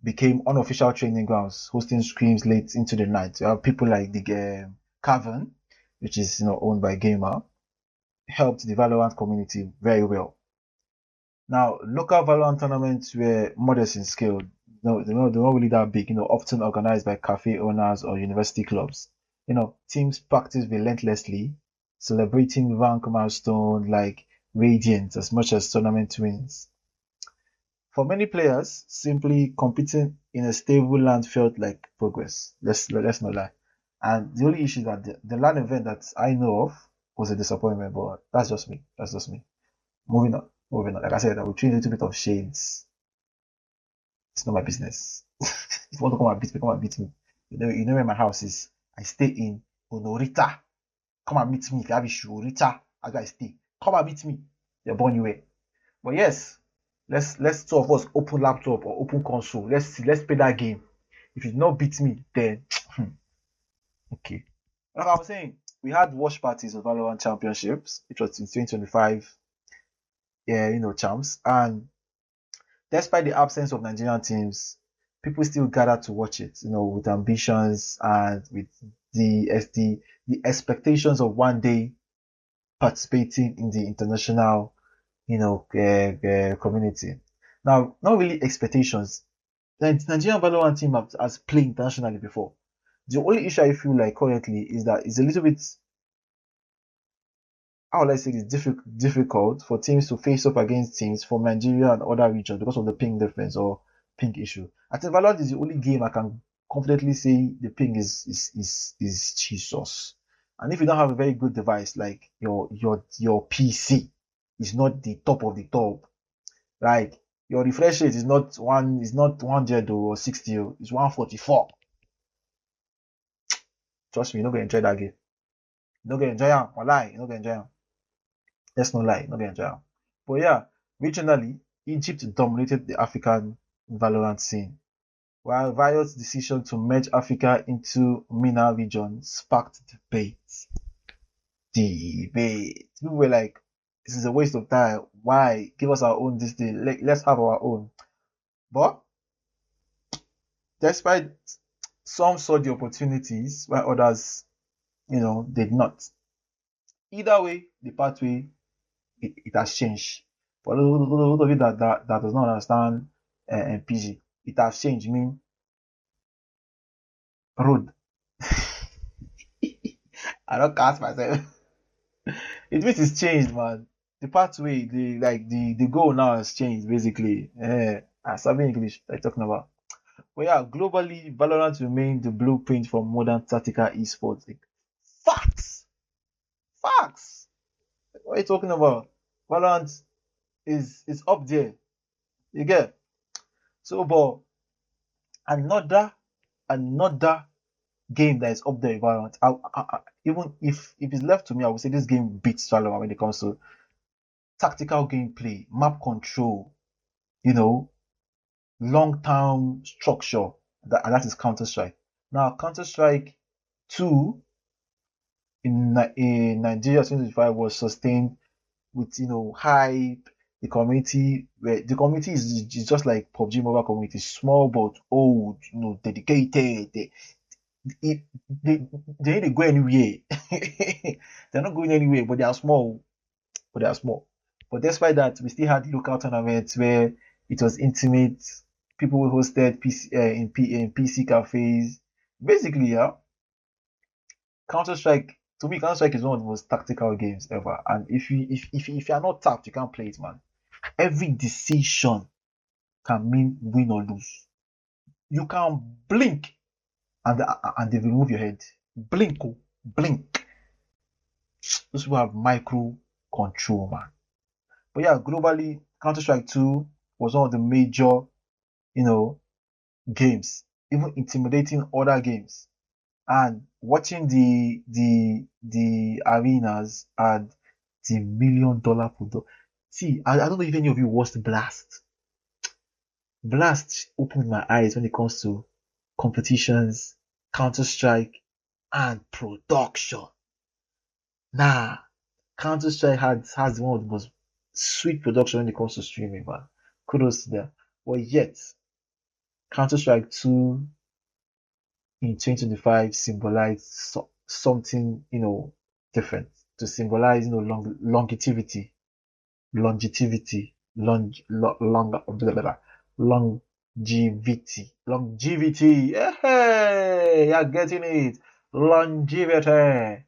became unofficial training grounds, hosting scrims late into the night. You have people like the Cavern, which is owned by Gamer, helped the Valorant community very well. Now, local Valorant tournaments were modest in scale. No, they're not really that big. Often organized by cafe owners or university clubs. Teams practice relentlessly, celebrating rank milestones like Radiant as much as tournament wins. For many players, simply competing in a stable land felt like progress. Let's not lie. And the only issue is that the LAN event that I know of was a disappointment, but that's just me. That's just me. Moving on. Moving on. Like I said, I will treat a little bit of shades. It's not my business. If you want to come and beat me. You know where my house is. I stay in Onorita. Come and meet me. If you have issue, Orita, as I stay. Come and meet me. You're born you way. But yes, let's two of us open laptop or open console. Let's play that game. If you not beat me, then okay. Like I was saying, we had watch parties of Valorant Championships, which was in 2025. Yeah, champs. And despite the absence of Nigerian teams, people still gather to watch it. With ambitions and with the expectations of one day participating in the international community. Now, not really expectations. The Nigerian Valorant team has played internationally before. The only issue I feel like currently is that it's a little bit, how would I say, it's difficult for teams to face up against teams from Nigeria and other regions because of the ping difference or ping issue. I think Valorant is the only game I can confidently say the ping is Jesus. And if you don't have a very good device like your PC is not the top of the top, like your refresh rate is not 100 or 60, it's 144. Trust me, you're not gonna enjoy that game. You're not gonna enjoy it. Lie, you're not gonna enjoy it. Let's not lie, you're not gonna enjoy it. But yeah, regionally, Egypt dominated the African Valorant scene, while Riot's decision to merge Africa into MENA region sparked debate. People were like, this is a waste of time. Why? Give us our own this day. Let's have our own. But despite some saw the opportunities while others, did not. Either way, the pathway, it has changed. For those of you that does not understand PG, it has changed. Mean road. I don't cast myself. It means it's changed, man. The pathway, the goal now has changed basically. I'm studying English. I'm talking about. But yeah, globally, Valorant remains the blueprint for modern tactical esports. Like, facts, facts. What are you talking about? Valorant is up there. You get so, but another game that is up there with Valorant. Even if it's left to me, I would say this game beats Valorant when it comes to tactical gameplay, map control, you know, long-term structure, and that is Counter-Strike. Now, Counter-Strike 2 in Nigeria 2025 was sustained with, hype. The community is just like PUBG Mobile community, small but old, dedicated. They, they ain't go anywhere. They're not going anywhere, but they are small. But despite that, we still had local tournaments where it was intimate. People hosted in PC cafes. Basically, yeah, Counter Strike. To me, Counter Strike is one of the most tactical games ever. And if you are not tapped, you can't play it, man. Every decision can mean win or lose. You can blink and they remove your head. Blink, blink. Those people have micro control, man. But yeah, globally, Counter Strike 2 was one of the major, games, even intimidating other games. And watching the arenas and the $1 million product. See, I don't know if any of you watched Blast. Blast opened my eyes when it comes to competitions, Counter-Strike, and production. Nah, Counter-Strike has one of the most sweet production when it comes to streaming, man. Kudos to them. But yet, Counter-Strike 2 in 2025 symbolized something, different. To symbolize, longevity, longevity, long, long, blah, blah, blah, longevity. Hey, you're getting it. Longevity.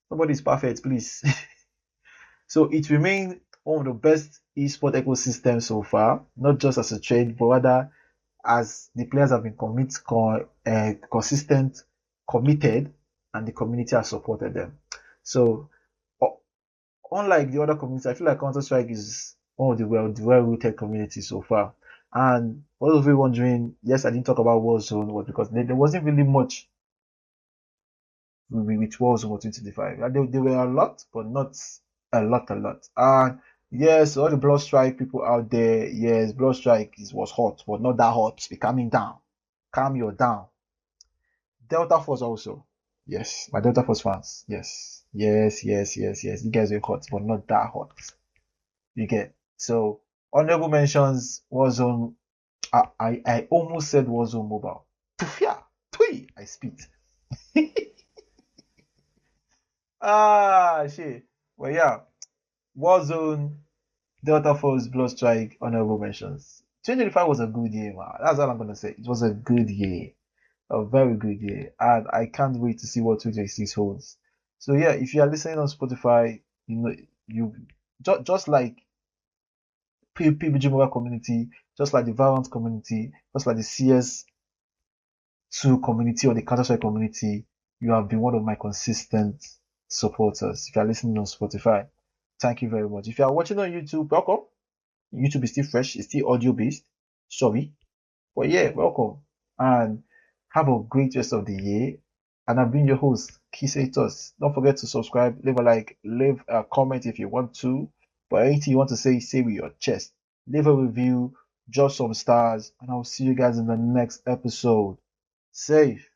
Nobody's perfect, please. So it remains one of the best esport ecosystems so far, not just as a trend, but rather as the players have been consistent, committed, and the community has supported them. So, unlike the other communities, I feel like Counter-Strike is one of the well-rooted communities so far. And for those of you wondering, yes, I didn't talk about Warzone, was because there wasn't really much with Warzone 2025. There were a lot, but not a lot. And yes, all the Blood Strike people out there, yes, Blood Strike was hot, but not that hot. Be calming down. Calm your down. Delta Force also. Yes, my Delta Force fans. Yes. You guys were hot, but not that hot. You get. So, honorable mentions, Warzone. I almost said Warzone Mobile. Tufia. Tui. I spit. Shit. Well, yeah. Warzone, Delta Force, Blood Strike, honorable mentions. 2025 was a good year, man. That's all I'm gonna say. It was a good year. A very good year. And I can't wait to see what 2026 holds. So yeah, if you are listening on Spotify, you just like PUBG Mobile community, just like the Valorant community, just like the CS2 community or the Counter-Strike community, you have been one of my consistent supporters. If you are listening on Spotify, thank you very much. If you are watching on YouTube, welcome. YouTube is still fresh, it's still audio based. Sorry. But yeah, welcome. And have a great rest of the year. And I've been your host, Kisetos. Don't forget to subscribe, leave a like, leave a comment if you want to. But anything you want to say with your chest. Leave a review, drop some stars, and I'll see you guys in the next episode. Safe.